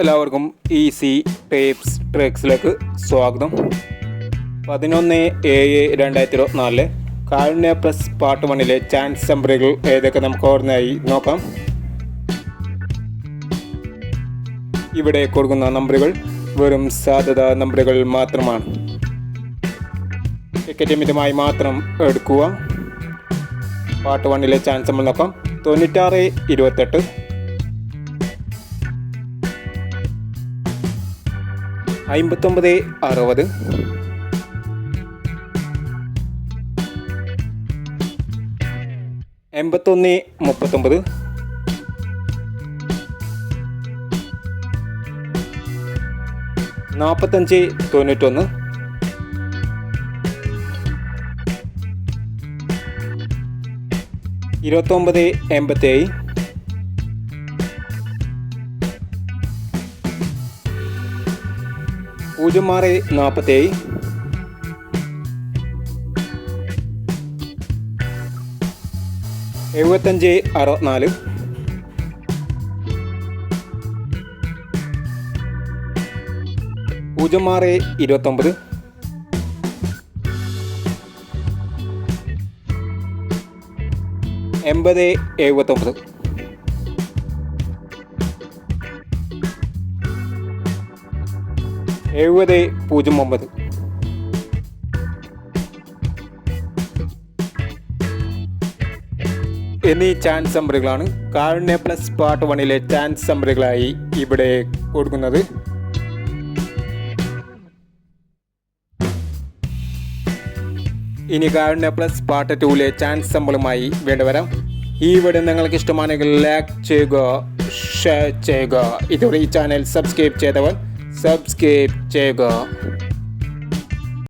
എല്ലാവർക്കും easy tapes ട്രിക്സിലേക്ക് സ്വാഗതം. 11/7/2024 കാരുണ്യ plus part 1 chance നമ്പറുകൾ ഏതൊക്കെ നമുക്ക് ഓർമ്മയായി നോക്കാം. ഇവിടെ കൊടുക്കുന്ന നമ്പറുകൾ വെറും സാധ്യത നമ്പറുകൾ മാത്രമാണ്. ടിക്കറ്റ് മിതമായി മാത്രം എടുക്കുക. പാർട്ട് 1 ചാൻസ് നമ്പർ നോക്കാം. 96-28, 59-60, 81-39, 45-91, 29-87, 06-47, 75-64, 06-29, 80-79, 70-09. എന്നീ ചാൻസ് നമ്പറുകളാണ് കാരുണ്യ പ്ലസ് പാർട്ട് 1 ചാൻസ് നമ്പറുകളായി ഇവിടെ കൊടുക്കുന്നത്. ഇനി കാരുണ്യ പ്ലസ് പാർട്ട് 2 ചാൻസ് നമ്പറുമായി വേണ്ടിവരാം. ഈ വീഡിയോ നിങ്ങൾക്ക് ഇഷ്ടമാണെങ്കിൽ ലൈക്ക് ചെയ്യുക, ഷെയർ ചെയ്യുക. ഇതുവരെ ഈ ചാനൽ സബ്സ്ക്രൈബ് ചെയ്തവർ സബ്സ്ക്രൈബ് ചെയ്യുക.